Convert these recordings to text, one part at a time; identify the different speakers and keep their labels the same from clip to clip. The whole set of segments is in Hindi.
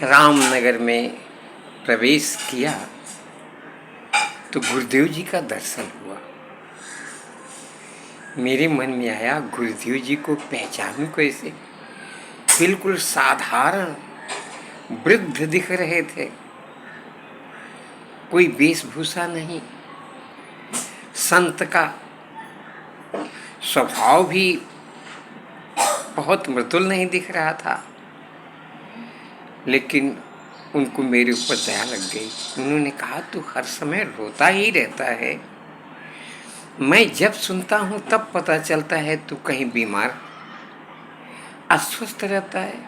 Speaker 1: रामनगर में प्रवेश किया तो गुरुदेव जी का दर्शन हुआ। मेरे मन में आया, गुरुदेव जी को पहचानूं कैसे? बिल्कुल साधारण वृद्ध दिख रहे थे, कोई वेशभूषा नहीं। संत का स्वभाव भी बहुत मृदुल नहीं दिख रहा था, लेकिन उनको मेरे ऊपर दया लग गई। उन्होंने कहा, तू हर समय रोता ही रहता है, मैं जब सुनता हूँ तब पता चलता है तू कहीं बीमार अस्वस्थ रहता है।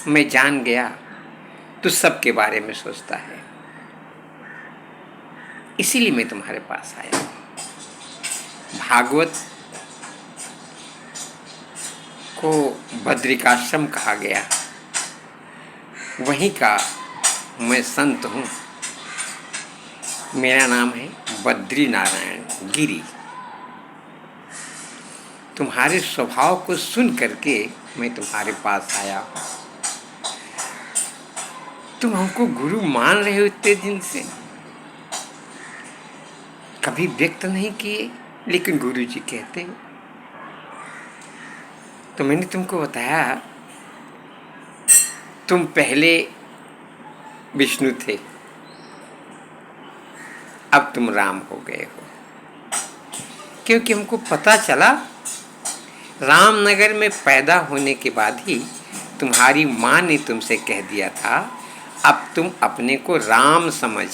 Speaker 1: मैं जान गया तू सबके बारे में सोचता है, इसीलिए मैं तुम्हारे पास आया। भागवत को बद्रिकाश्रम कहा गया, वहीं का मैं संत हूँ। मेरा नाम है बद्री नारायण गिरी। तुम्हारे स्वभाव को सुन करके मैं तुम्हारे पास आया। तुम हमको गुरु मान रहे हो इतने दिन से, कभी व्यक्त नहीं किए, लेकिन गुरु जी कहते हो। तो मैंने तुमको बताया, तुम पहले विष्णु थे, अब तुम राम हो गए हो। क्योंकि हमको पता चला रामनगर में पैदा होने के बाद ही तुम्हारी माँ ने तुमसे कह दिया था, अब तुम अपने को राम समझ।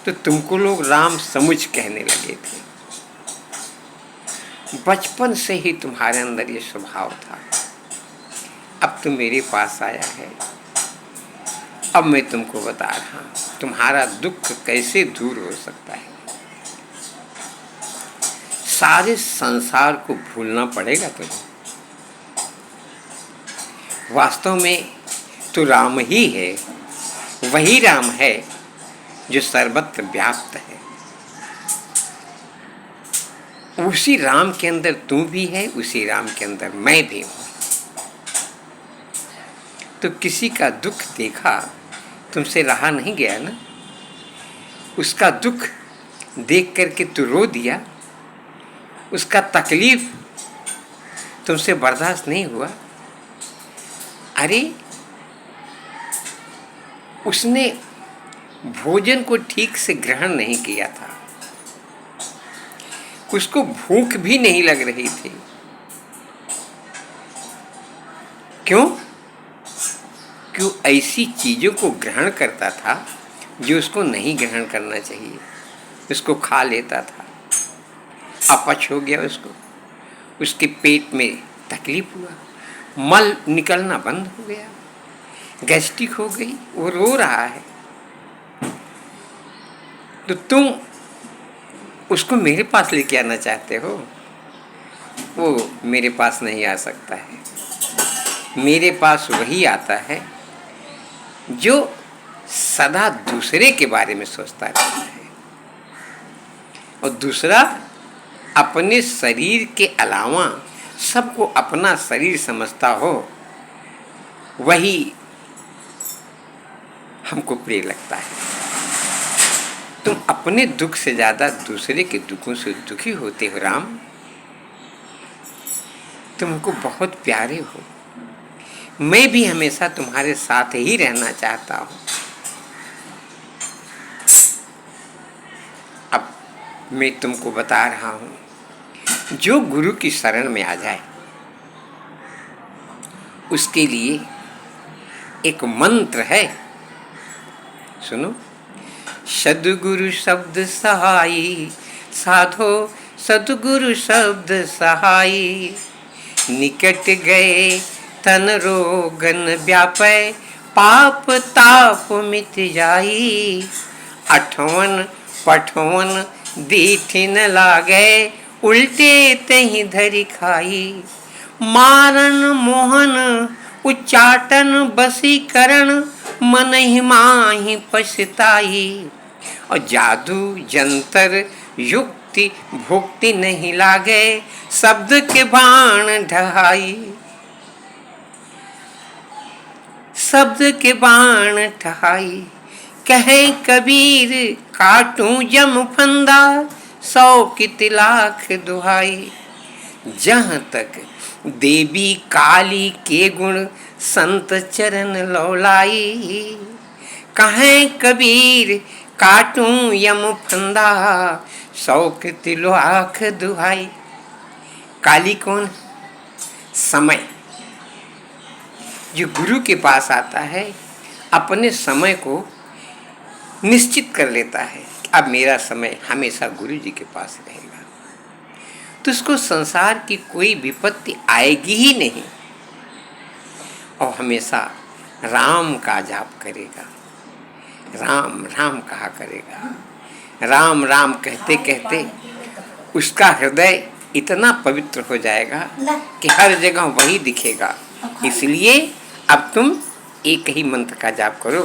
Speaker 1: तो तुमको लोग राम समुझ कहने लगे थे। बचपन से ही तुम्हारे अंदर ये स्वभाव था। अब तुम मेरे पास आया है, अब मैं तुमको बता रहा हूँ तुम्हारा दुख कैसे दूर हो सकता है। सारे संसार को भूलना पड़ेगा तुम्हें। वास्तव में तो राम ही है, वही राम है जो सर्वत्र व्याप्त है। उसी राम के अंदर तू भी है, उसी राम के अंदर मैं भी हूं। तो किसी का दुख देखा, तुमसे रहा नहीं गया ना, उसका दुख देख करके तू रो दिया, उसका तकलीफ तुमसे बर्दाश्त नहीं हुआ। अरे उसने भोजन को ठीक से ग्रहण नहीं किया था, उसको भूख भी नहीं लग रही थी। क्यों? क्यों ऐसी चीजों को ग्रहण करता था जो उसको नहीं ग्रहण करना चाहिए, उसको खा लेता था। अपच हो गया उसको, उसके पेट में तकलीफ हुआ, मल निकलना बंद हो गया, गैस्ट्रिक हो गई, वो रो रहा है। तो तुम उसको मेरे पास लेके आना चाहते हो, वो मेरे पास नहीं आ सकता है। मेरे पास वही आता है जो सदा दूसरे के बारे में सोचता रहता है, और दूसरा अपने शरीर के अलावा सबको अपना शरीर समझता हो, वही हमको प्रिय लगता है। तुम अपने दुख से ज्यादा दूसरे के दुखों से दुखी होते हो राम। तुम हमको बहुत प्यारे हो, मैं भी हमेशा तुम्हारे साथ ही रहना चाहता हूं। अब मैं तुमको बता रहा हूं, जो गुरु की शरण में आ जाए उसके लिए एक मंत्र है, सुनो। सद्गुरु शब्द सहाई, साधो सद्गुरु शब्द सहाई, निकट गए तन रोगन व्यापै, पाप ताप मिट जाई। अठवन पठवन दीठिन लागे, उल्टे तही धरि खाई। मारन मोहन उच्चाटन बसीकरण, मन ही माही पछताई। और जादू जंतर युक्ति भुक्ति नहीं लागे, शब्द के बाण ढहाई। शब्द के बाण ठहाई, कहे कबीर काटूं जम फंदा, 100 की तिलाख दुहाई। जहाँ तक देवी काली के गुण संत चरण लौलाई, कहे कबीर काटूं यम फंदा, 100 की तिलाख दुहाई। काली कौन? समय। जो गुरु के पास आता है अपने समय को निश्चित कर लेता है, अब मेरा समय हमेशा गुरु जी के पास रहेगा, तो उसको संसार की कोई विपत्ति आएगी ही नहीं, और हमेशा राम का जाप करेगा, राम राम कहा करेगा। राम राम कहते कहते उसका हृदय इतना पवित्र हो जाएगा कि हर जगह वही दिखेगा। इसलिए अब तुम एक ही मंत्र का जाप करो,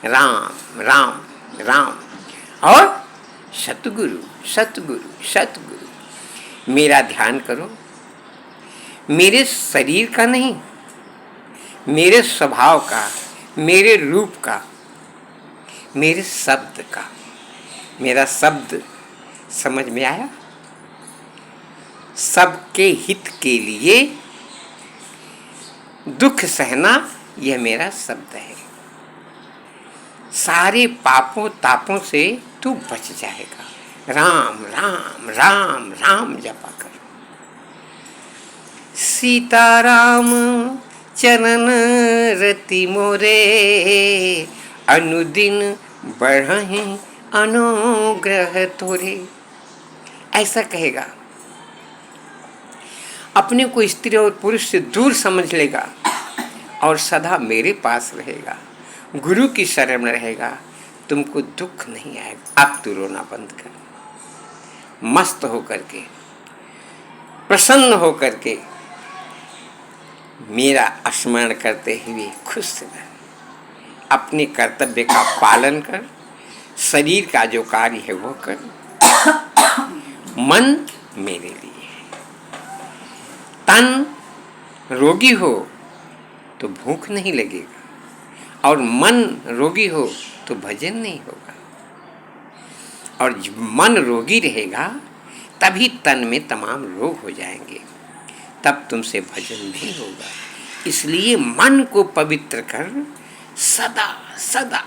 Speaker 1: राम राम राम, और सतगुरु सतगुरु सतगुरु। मेरा ध्यान करो, मेरे शरीर का नहीं, मेरे स्वभाव का, मेरे रूप का, मेरे शब्द का। मेरा शब्द समझ में आया? सबके हित के लिए दुख सहना, यह मेरा शब्द है। सारे पापों तापों से तू बच जाएगा। राम राम राम राम जपा करो। सीताराम चरण रति मोरे, अनुदिन बढ़हि अनुग्रह तोरे। ऐसा कहेगा, अपने को स्त्री और पुरुष से दूर समझ लेगा और सदा मेरे पास रहेगा, गुरु की शरण में रहेगा, तुमको दुख नहीं आएगा। अब तू रोना बंद कर, मस्त होकर के, प्रसन्न होकर के मेरा स्मरण करते हुए खुश रह। अपने कर्तव्य का पालन कर, शरीर का जो कार्य है वो कर। मन मेरे लिए, तन रोगी हो तो भूख नहीं लगेगा, और मन रोगी हो तो भजन नहीं होगा। और मन रोगी रहेगा तभी तन में तमाम रोग हो जाएंगे, तब तुमसे भजन नहीं होगा। इसलिए मन को पवित्र कर सदा सदा।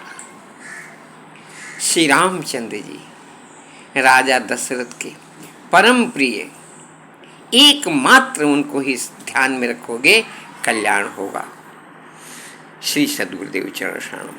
Speaker 1: श्री रामचंद्र जी राजा दशरथ के परम प्रिय, एकमात्र उनको ही ध्यान में रखोगे, कल्याण होगा। श्री सद्गुरुदेव चरण शरणम।